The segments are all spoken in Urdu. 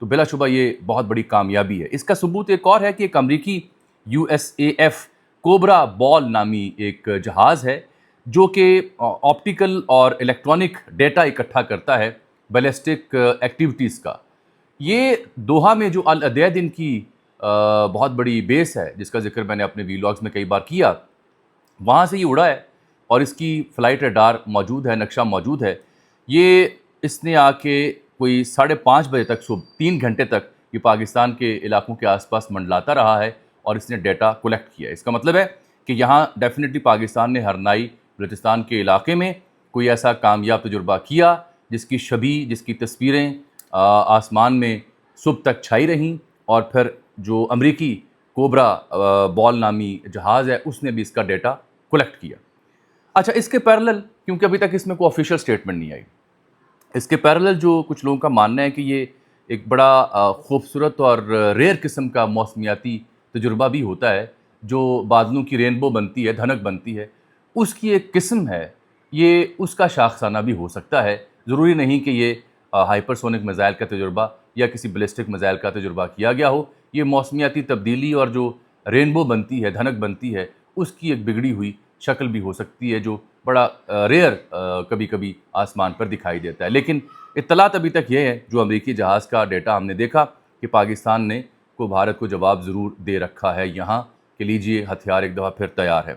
تو بلا شبہ یہ بہت بڑی کامیابی ہے۔ اس کا ثبوت ایک اور ہے کہ ایک امریکی USAF کوبرا بال نامی ایک جہاز ہے جو کہ آپٹیکل اور الیکٹرانک ڈیٹا اکٹھا کرتا ہے بیلسٹک ایکٹیویٹیز کا۔ یہ دوحہ میں جو العدید ان کی بہت بڑی بیس ہے، جس کا ذکر میں نے اپنے ویلاگز میں کئی بار کیا، وہاں سے یہ اڑا ہے اور اس کی فلائٹ ریڈار موجود ہے، نقشہ موجود ہے۔ یہ اس نے آ کے کوئی 5:30 بجے تک، صبح 3 گھنٹے تک یہ پاکستان کے علاقوں کے آس پاس منڈلاتا رہا ہے اور اس نے ڈیٹا کلیکٹ کیا ہے۔ اس کا مطلب ہے کہ یہاں ڈیفینیٹلی پاکستان نے ہرنائی بلوچستان کے علاقے میں کوئی ایسا کامیاب تجربہ کیا جس کی شبیہ، جس کی تصویریں آسمان میں صبح تک چھائی رہیں، اور پھر جو امریکی کوبرا بال نامی جہاز ہے اس نے بھی اس کا ڈیٹا کلیکٹ کیا۔ اچھا، اس کے پیرلل، کیونکہ ابھی تک اس میں کوئی آفیشیل سٹیٹمنٹ نہیں آئی، اس کے پیرلل جو کچھ لوگوں کا ماننا ہے کہ یہ ایک بڑا خوبصورت اور ریئر قسم کا موسمیاتی تجربہ بھی ہوتا ہے، جو بادلوں کی رینبو بنتی ہے، دھنک بنتی ہے، اس کی ایک قسم ہے۔ یہ اس کا شاخسانہ بھی ہو سکتا ہے، ضروری نہیں کہ یہ ہائپرسونک میزائل کا تجربہ یا کسی بیلسٹک میزائل کا تجربہ کیا گیا ہو۔ یہ موسمیاتی تبدیلی اور جو رینبو بنتی ہے، دھنک بنتی ہے، اس کی ایک بگڑی ہوئی شکل بھی ہو سکتی ہے، جو بڑا ریئر کبھی کبھی آسمان پر دکھائی دیتا ہے۔ لیکن اطلاعات ابھی تک یہ ہے، جو امریکی جہاز کا ڈیٹا ہم نے دیکھا، کہ پاکستان نے کو بھارت کو جواب ضرور دے رکھا ہے یہاں کہ لیجئے ہتھیار ایک دفعہ پھر تیار ہے۔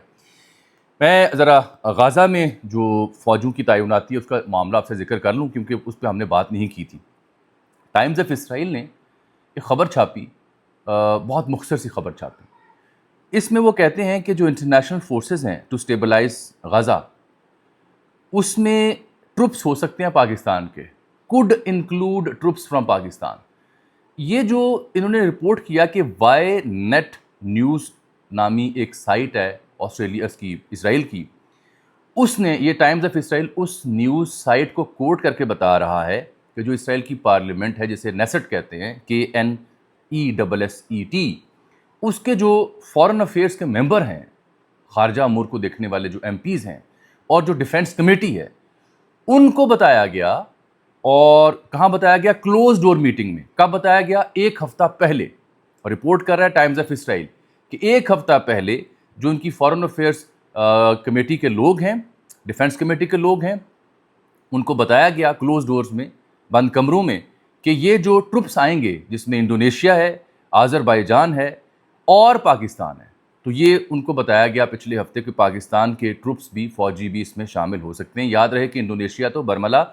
میں ذرا غازہ میں جو فوجوں کی تعیناتی ہے اس کا معاملہ آپ سے ذکر کر لوں، کیونکہ اس پہ ہم نے بات نہیں کی تھی۔ ٹائمز آف اسرائیل نے ایک خبر چھاپی، بہت مختصر سی خبر چھاپی۔ اس میں وہ کہتے ہیں کہ جو انٹرنیشنل فورسز ہیں ٹو اسٹیبلائز غزہ، اس میں ٹروپس ہو سکتے ہیں پاکستان کے، could include troops from Pakistan. یہ جو انہوں نے رپورٹ کیا کہ وائی نیٹ نیوز نامی ایک سائٹ ہے آسٹریلیا کی، اسرائیل کی، اس نے، یہ ٹائمز آف اسرائیل اس نیوز سائٹ کو کوٹ کر کے بتا رہا ہے کہ جو اسرائیل کی پارلیمنٹ ہے، جسے نیسٹ کہتے ہیں، KNESSET، اس کے جو فارن افیئرس کے ممبر ہیں، خارجہ امور کو دیکھنے والے جو MPs ہیں، اور جو ڈیفنس کمیٹی ہے، ان کو بتایا گیا، اور کہاں بتایا گیا؟ کلوز ڈور میٹنگ میں۔ کب بتایا گیا؟ 1 ہفتہ پہلے۔ اور رپورٹ کر رہا ہے ٹائمز آف اسرائیل کہ 1 ہفتہ پہلے جو ان کی فارن افیئرس کمیٹی کے لوگ ہیں، ڈیفنس کمیٹی کے لوگ ہیں، ان کو بتایا گیا کلوز ڈورز میں، بند کمروں میں، کہ یہ جو ٹروپس آئیں گے، جس میں انڈونیشیا ہے، آذربائیجان ہے اور پاکستان ہے، تو یہ ان کو بتایا گیا پچھلے ہفتے کہ پاکستان کے ٹروپس بھی، فوجی بھی اس میں شامل ہو سکتے ہیں۔ یاد رہے کہ انڈونیشیا تو برملا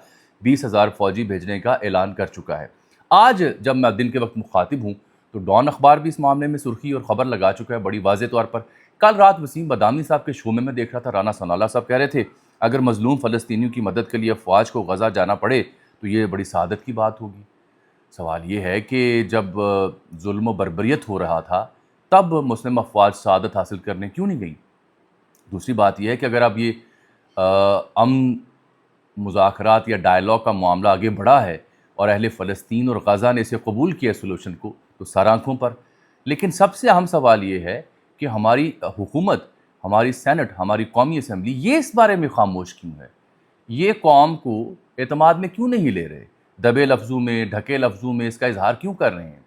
20,000 فوجی بھیجنے کا اعلان کر چکا ہے۔ آج جب میں دن کے وقت مخاطب ہوں تو ڈان اخبار بھی اس معاملے میں سرخی اور خبر لگا چکا ہے بڑی واضح طور پر۔ کل رات وسیم بادامی صاحب کے شو میں دیکھ رہا تھا، رانا ثناءاللہ صاحب کہہ رہے تھے اگر مظلوم فلسطینیوں کی مدد کے لیے افواج کو غزہ جانا پڑے تو یہ بڑی سعادت کی بات ہوگی۔ سوال یہ ہے کہ جب ظلم و بربریت ہو رہا تھا تب مسلم افواج سعادت حاصل کرنے کیوں نہیں گئیں؟ دوسری بات یہ ہے کہ اگر اب یہ امن مذاکرات یا ڈائلاگ کا معاملہ آگے بڑھا ہے اور اہل فلسطین اور غزہ نے اسے قبول کیا سولوشن کو، تو سر آنکھوں پر۔ لیکن سب سے اہم سوال یہ ہے کہ ہماری حکومت، ہماری سینٹ، ہماری قومی اسمبلی یہ اس بارے میں خاموش کیوں ہے؟ یہ قوم کو اعتماد میں کیوں نہیں لے رہے؟ دبے لفظوں میں، ڈھکے لفظوں میں اس کا اظہار کیوں کر رہے ہیں؟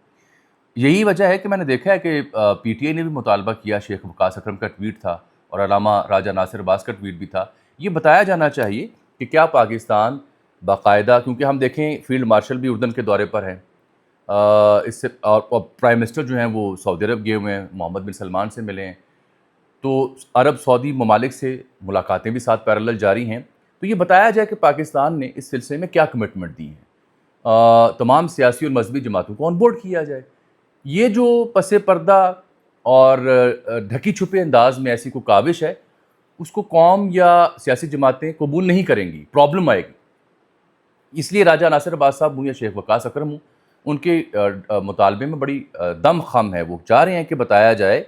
یہی وجہ ہے کہ میں نے دیکھا ہے کہ PTI نے بھی مطالبہ کیا، شیخ وقاص اکرم کا ٹویٹ تھا اور علامہ راجہ ناصر عباس کا ٹویٹ بھی تھا، یہ بتایا جانا چاہیے کہ کیا پاکستان باقاعدہ، کیونکہ ہم دیکھیں فیلڈ مارشل بھی اردن کے دورے پر ہیں، اس سے اور پرائم منسٹر جو ہیں وہ سعودی عرب گئے ہوئے ہیں، محمد بن سلمان سے ملے ہیں، تو عرب سعودی ممالک سے ملاقاتیں بھی ساتھ پیرالل جاری ہیں۔ تو یہ بتایا جائے کہ پاکستان نے اس سلسلے میں کیا کمٹمنٹ دی ہیں، تمام سیاسی اور مذہبی جماعتوں کو آن بورڈ کیا جائے۔ یہ جو پس پردہ اور ڈھکی چھپے انداز میں ایسی کوئی کاوش ہے، اس کو قوم یا سیاسی جماعتیں قبول نہیں کریں گی، پرابلم آئے گی۔ اس لیے راجہ ناصر عباس صاحب ہوں یا شیخ وقاص اکرم ہوں، ان کے مطالبے میں بڑی دم خم ہے، وہ چاہ رہے ہیں کہ بتایا جائے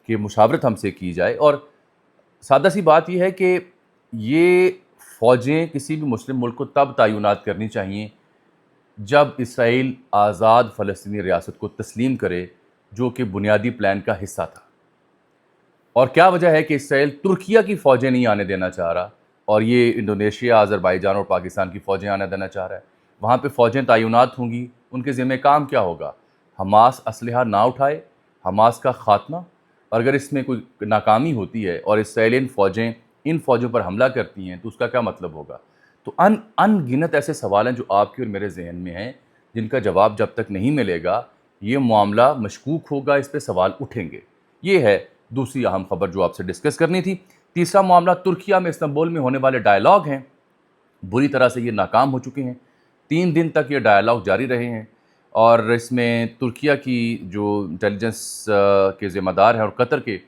کہ مشاورت ہم سے کی جائے۔ اور سادہ سی بات یہ ہے کہ یہ فوجیں کسی بھی مسلم ملک کو تب تعینات کرنی چاہیے جب اسرائیل آزاد فلسطینی ریاست کو تسلیم کرے، جو کہ بنیادی پلان کا حصہ تھا۔ اور کیا وجہ ہے کہ اسرائیل ترکیہ کی فوجیں نہیں آنے دینا چاہ رہا اور یہ انڈونیشیا، آذربائیجان اور پاکستان کی فوجیں آنے دینا چاہ رہا ہے؟ وہاں پہ فوجیں تعینات ہوں گی، ان کے ذمہ کام کیا ہوگا؟ حماس اسلحہ نہ اٹھائے، حماس کا خاتمہ، اور اگر اس میں کوئی ناکامی ہوتی ہے اور اسرائیلین فوجیں ان فوجوں پر حملہ کرتی ہیں تو اس کا کیا مطلب ہوگا؟ تو ان گنت ایسے سوال ہیں جو آپ کے اور میرے ذہن میں ہیں، جن کا جواب جب تک نہیں ملے گا یہ معاملہ مشکوک ہوگا، اس پہ سوال اٹھیں گے۔ یہ ہے دوسری اہم خبر جو آپ سے ڈسکس کرنی تھی۔ تیسرا معاملہ ترکیہ میں استنبول میں ہونے والے ڈائیلاگ ہیں، بری طرح سے یہ ناکام ہو چکے ہیں۔ 3 دن تک یہ ڈائیلاگ جاری رہے ہیں، اور اس میں ترکیہ کی جو انٹیلیجنس کے ذمہ دار ہیں اور قطر کے،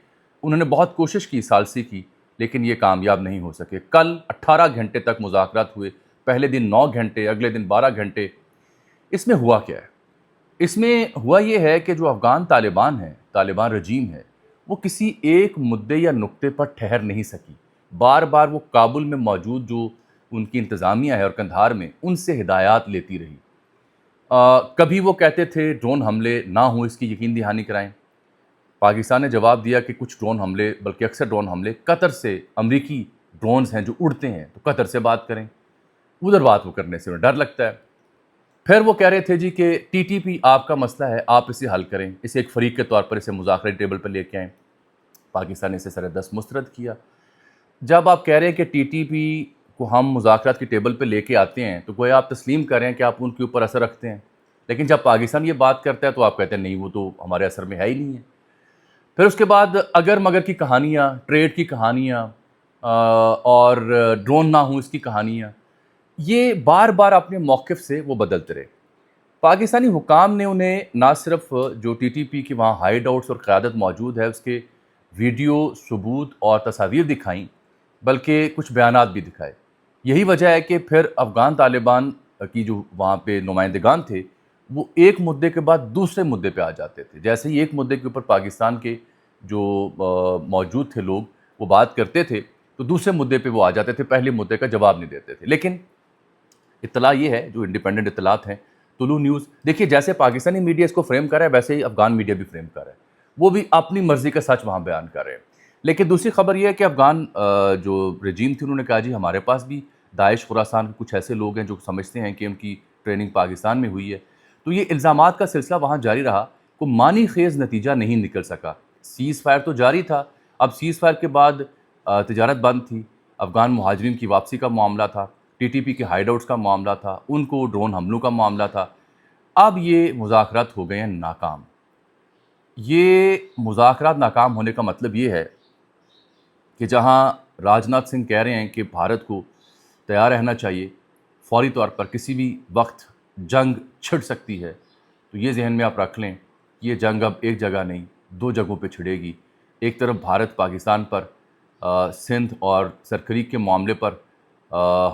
انہوں نے بہت کوشش کی، ثالثی کی، لیکن یہ کامیاب نہیں ہو سکے۔ کل 18 گھنٹے تک مذاکرات ہوئے، پہلے دن 9 گھنٹے، اگلے دن 12 گھنٹے۔ اس میں ہوا کیا ہے؟ اس میں ہوا یہ ہے کہ جو افغان طالبان ہیں، طالبان رجیم ہے، وہ کسی ایک مدعے یا نقطے پر ٹھہر نہیں سکی۔ بار بار وہ کابل میں موجود جو ان کی انتظامیہ ہے اور قندھار میں، ان سے ہدایات لیتی رہی۔ کبھی وہ کہتے تھے ڈرون حملے نہ ہوں، اس کی یقین دہانی کرائیں۔ پاکستان نے جواب دیا کہ کچھ ڈرون حملے، بلکہ اکثر ڈرون حملے قطر سے، امریکی ڈرونز ہیں جو اڑتے ہیں، تو قطر سے بات کریں۔ ادھر بات وہ کرنے سے ڈر لگتا ہے۔ پھر وہ کہہ رہے تھے جی کہ ٹی ٹی پی آپ کا مسئلہ ہے، آپ اسے حل کریں، اسے ایک فریق کے طور پر اسے مذاکراتی ٹیبل پر لے کے آئیں۔ پاکستان نے اسے سر دست مسترد کیا۔ جب آپ کہہ رہے ہیں کہ ٹی ٹی پی کو ہم مذاکرات کی ٹیبل پہ لے کے آتے ہیں تو گویا آپ تسلیم کر رہے ہیں کہ آپ ان کے اوپر اثر رکھتے ہیں، لیکن جب پاکستان یہ بات کرتا ہے تو آپ کہتے ہیں نہیں، وہ تو ہمارے اثر میں ہے ہی نہیں ہے۔ پھر اس کے بعد اگر مگر کی کہانیاں، ٹریڈ کی کہانیاں، اور ڈرون نہ ہوں اس کی کہانیاں، یہ بار بار اپنے موقف سے وہ بدلتے رہے۔ پاکستانی حکام نے انہیں نہ صرف جو ٹی ٹی پی کے وہاں ہائیڈ آؤٹس اور قیادت موجود ہے اس کے ویڈیو ثبوت اور تصاویر دکھائیں، بلکہ کچھ بیانات بھی دکھائے۔ یہی وجہ ہے کہ پھر افغان طالبان کی جو وہاں پہ نمائندگان تھے، وہ ایک مدعے کے بعد دوسرے مدعے پہ آ جاتے تھے۔ جیسے ہی ایک مدعے کے اوپر پاکستان کے جو موجود تھے لوگ وہ بات کرتے تھے تو دوسرے مدعے پہ وہ آ جاتے تھے، پہلے مدعے کا جواب نہیں دیتے تھے۔ لیکن اطلاع یہ ہے، جو انڈیپینڈنٹ اطلاعات ہیں، طلوع نیوز، دیکھیے جیسے پاکستانی میڈیا اس کو فریم کر رہا ہے ویسے ہی افغان میڈیا بھی فریم کر رہا ہے، وہ بھی اپنی مرضی کا سچ وہاں بیان کر رہے ہیں۔ لیکن دوسری خبر یہ ہے کہ افغان جو رجیم تھی، انہوں نے کہا جی ہمارے پاس بھی داعش خراسان کے کچھ ایسے لوگ ہیں جو سمجھتے ہیں کہ ان کی ٹریننگ پاکستان میں ہوئی ہے۔ تو یہ الزامات کا سلسلہ وہاں جاری رہا، کوئی معنی خیز نتیجہ نہیں نکل سکا۔ سیز فائر تو جاری تھا، اب سیز فائر کے بعد تجارت بند تھی، افغان مہاجرین کی واپسی کا معاملہ تھا، ٹی ٹی پی کے ہائیڈ آؤٹس کا معاملہ تھا، ان کو ڈرون حملوں کا معاملہ تھا۔ اب یہ مذاکرات ہو گئے ہیں ناکام۔ یہ مذاکرات ناکام ہونے کا مطلب یہ ہے کہ جہاں راجناتھ سنگھ کہہ رہے ہیں کہ بھارت کو تیار رہنا چاہیے، فوری طور پر کسی بھی وقت جنگ چھڑ سکتی ہے، تو یہ ذہن میں آپ رکھ لیں کہ یہ جنگ اب ایک جگہ نہیں 2 جگہوں پہ چھڑے گی۔ ایک طرف بھارت پاکستان پر سندھ اور سرکریک کے معاملے پر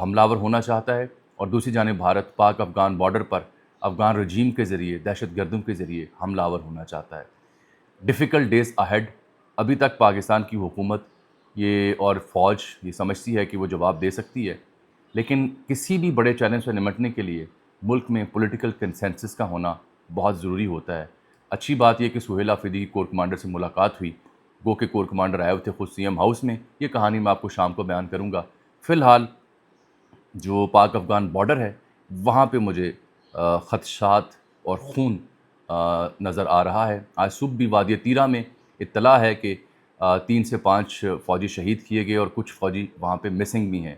حملہ آور ہونا چاہتا ہے، اور دوسری جانب بھارت پاک افغان بارڈر پر افغان رجیم کے ذریعے، دہشت گردوں کے ذریعے حملہ آور ہونا چاہتا ہے۔ Difficult days ahead. ابھی تک پاکستان کی حکومت یہ اور فوج یہ سمجھتی ہے کہ وہ جواب دے سکتی ہے، لیکن کسی بھی بڑے چیلنج سے نمٹنے کے لیے ملک میں پولیٹیکل کنسنسس کا ہونا بہت ضروری ہوتا ہے۔ اچھی بات یہ کہ سہیل آفریدی کی کور کمانڈر سے ملاقات ہوئی، گو کے کور کمانڈر آئے ہوئے تھے خود سی ایم ہاؤس میں۔ یہ کہانی میں آپ کو شام کو بیان کروں گا۔ فی الحال جو پاک افغان بارڈر ہے وہاں پہ مجھے خدشات اور خون نظر آ رہا ہے۔ آج صبح بھی وادی تیرہ میں اطلاع ہے کہ 3 سے 5 فوجی شہید کیے گئے اور کچھ فوجی وہاں پہ مسنگ بھی ہیں،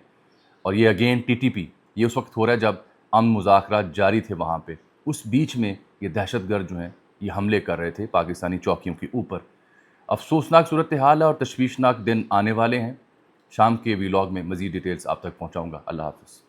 اور یہ اگین ٹی ٹی پی، یہ اس وقت ہو رہا ہے جب امن مذاکرات جاری تھے وہاں پہ، اس بیچ میں یہ دہشت گرد جو ہیں یہ حملے کر رہے تھے پاکستانی چوکیوں کے اوپر۔ افسوسناک صورتحال ہے اور تشویشناک دن آنے والے ہیں۔ شام کے ویلاگ میں مزید ڈیٹیلز آپ تک پہنچاؤں گا۔ اللہ حافظ۔